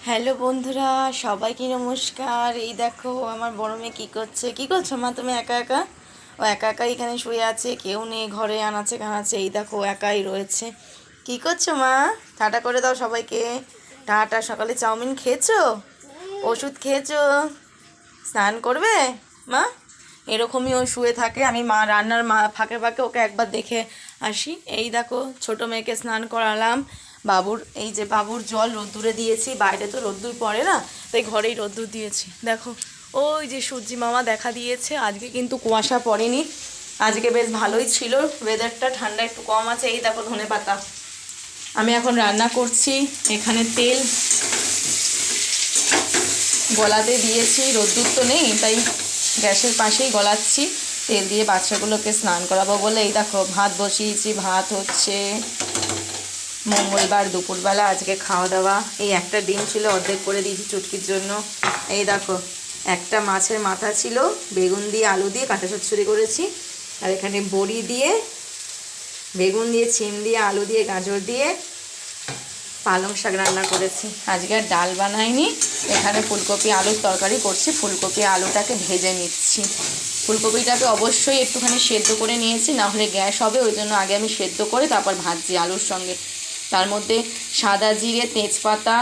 Hello বন্ধুরা, সবাইকে নমস্কার। এই দেখো আমার বড় মেয়ে কী করছো মা তুমি একা একা? ও একা একাই এখানে শুয়ে আছে, কেউ নেই ঘরে, আনাচে কানাচে। এই দেখো একাই রয়েছে। কী করছো মা? টাটা করে দাও সবাইকে। টাটা। সকালে চাউমিন খেয়েছো? ওষুধ খেয়েছো? স্নান করবে মা? এরকমই ও শুয়ে থাকে, আমি রান্নার ফাঁকে ফাঁকে ওকে একবার দেখে আসি। এই দেখো ছোট মেয়েকে স্নান করালাম। বাবুর জল রোদ্দুরে দিয়েছি, বাইরে তো রোদ্দুর পড়ে না, তাই ঘরেই রোদ্দুর দিয়েছি। দেখো ওই যে সূর্যি মামা দেখা দিয়েছে। আজকে কিন্তু কুয়াশা পড়েনি, আজকে বেশ ভালোই ছিল ওয়েদারটা, ঠান্ডা একটু কম আছে। এই দেখো ধনেপাতা। আমি এখন রান্না করছি, এখানে তেল গলাতে দিয়েছি, রোদ্দুর তো নেই তাই গ্যাসের পাশেই গলাচ্ছি। তেল দিয়ে বাচ্চাগুলোকে স্নান করাবো বলে এই দেখো ভাত বসিয়েছি। ভাত হচ্ছে, মঙ্গলবার দুপুরবেলা আজকে খাওয়া দাওয়া। এই একটা ডিম ছিল, অর্ধেক করে দিয়েছি চুটকির জন্য। এই দেখো একটা মাছের মাথা ছিল, বেগুন দিয়ে আলু দিয়ে কাঁটা চচ্চড়ি করেছি। আর এখানে বড়ি দিয়ে, বেগুন দিয়ে, সিম দিয়ে, আলু দিয়ে, গাজর দিয়ে পালং শাক রান্না করেছি। আজকে আর ডাল বানাইনি, এখানে ফুলকপি আলুর তরকারি করছি। ফুলকপি আলুটাকে ভেজে নিচ্ছি। ফুলকপিটাকে অবশ্যই একটুখানি সেদ্ধ করে নিয়েছি, না হলে গ্যাস হবে, ওই জন্য আগে আমি সেদ্ধ করে তারপর ভাজছি আলুর সঙ্গে। তার মধ্যে সাদা জিরে, তেজপাতা,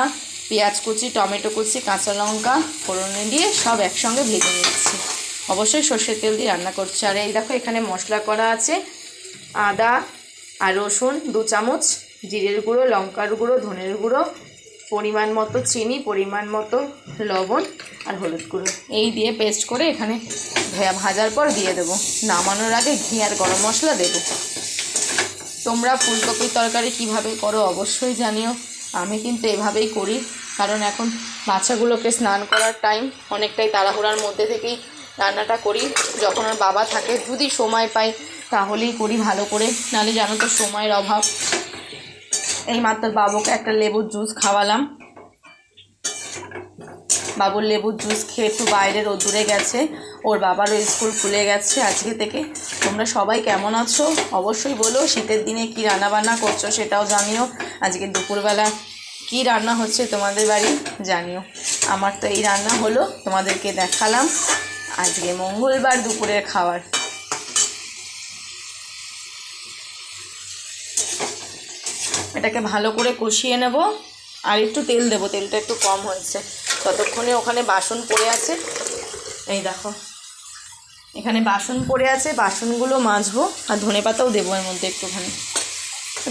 পেঁয়াজ কুচি, টমেটো কুচি, কাঁচা লঙ্কা ফোড়নে দিয়ে সব একসঙ্গে ভেজে নিচ্ছি। অবশ্যই সর্ষের তেল দিয়ে রান্না করছি। আর এই দেখো এখানে মশলা করা আছে, আদা আর রসুন 2 চামচ, জিরের গুঁড়ো, লঙ্কার গুঁড়ো, ধনের গুঁড়ো, পরিমাণ মতো চিনি, পরিমাণ মতো লবণ আর হলুদ গুঁড়ো, এই দিয়ে পেস্ট করে এখানে ভাজার পর দিয়ে দেবো। নামানোর আগে ঘি আর গরম মশলা দেবো। তোমরা ফুলকপির তরকারি কিভাবে করো অবশ্যই জানিও। আমি কিন্তু এভাবেই করি, কারণ এখন বাচ্চাগুলোকে স্নান করার টাইম, অনেকটাই তাড়াহুড়ার মধ্যে থেকেই রান্নাটা করি। যখন আর বাবা থাকে, যদি সময় পাই তাহলেই করি ভালো করে, নাহলে জানো তো সময়ের অভাব। এই মাত্র বাবুকে একটা লেবুর জুস খাওয়ালাম। বাবুর লেবুর জুস খেয়ে একটু বাইরে রোদ্দুরে গেছে, ওর বাবারও স্কুল খুলে গেছে আজকে থেকে। তোমরা সবাই কেমন আছো অবশ্যই বলো। শীতের দিনে কি রান্নাবান্না করছো সেটাও জানিও। আজকে দুপুরবেলা কি রান্না হচ্ছে তোমাদের বাড়ি জানিও। আমার তো এই রান্না হলো, তোমাদেরকে দেখালাম আজকে মঙ্গলবার দুপুরের খাবার। এটাকে ভালো করে কষিয়ে নেব, আর একটু তেল দেবো, তেলটা একটু কম হয়েছে। ততক্ষণে ওখানে বাসন পড়ে আছে, এই দেখো এখানে বাসন পড়ে আছে, বাসনগুলো মাজবো। আর ধনেপাতাও দেবো এর মধ্যে একটুখানি।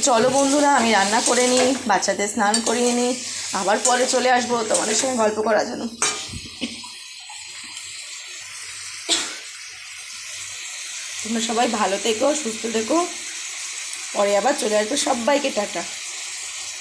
চলো বন্ধুরা, আমি রান্না করে নিই, বাচ্চাদের স্নান করিয়ে নিই, আবার পরে চলে আসবো তোমাদের সঙ্গে গল্প করার জন্য। তোমরা সবাই ভালো থেকো, সুস্থ থেকো, পরে আবার চলে আসবো। সবাইকে টাটা।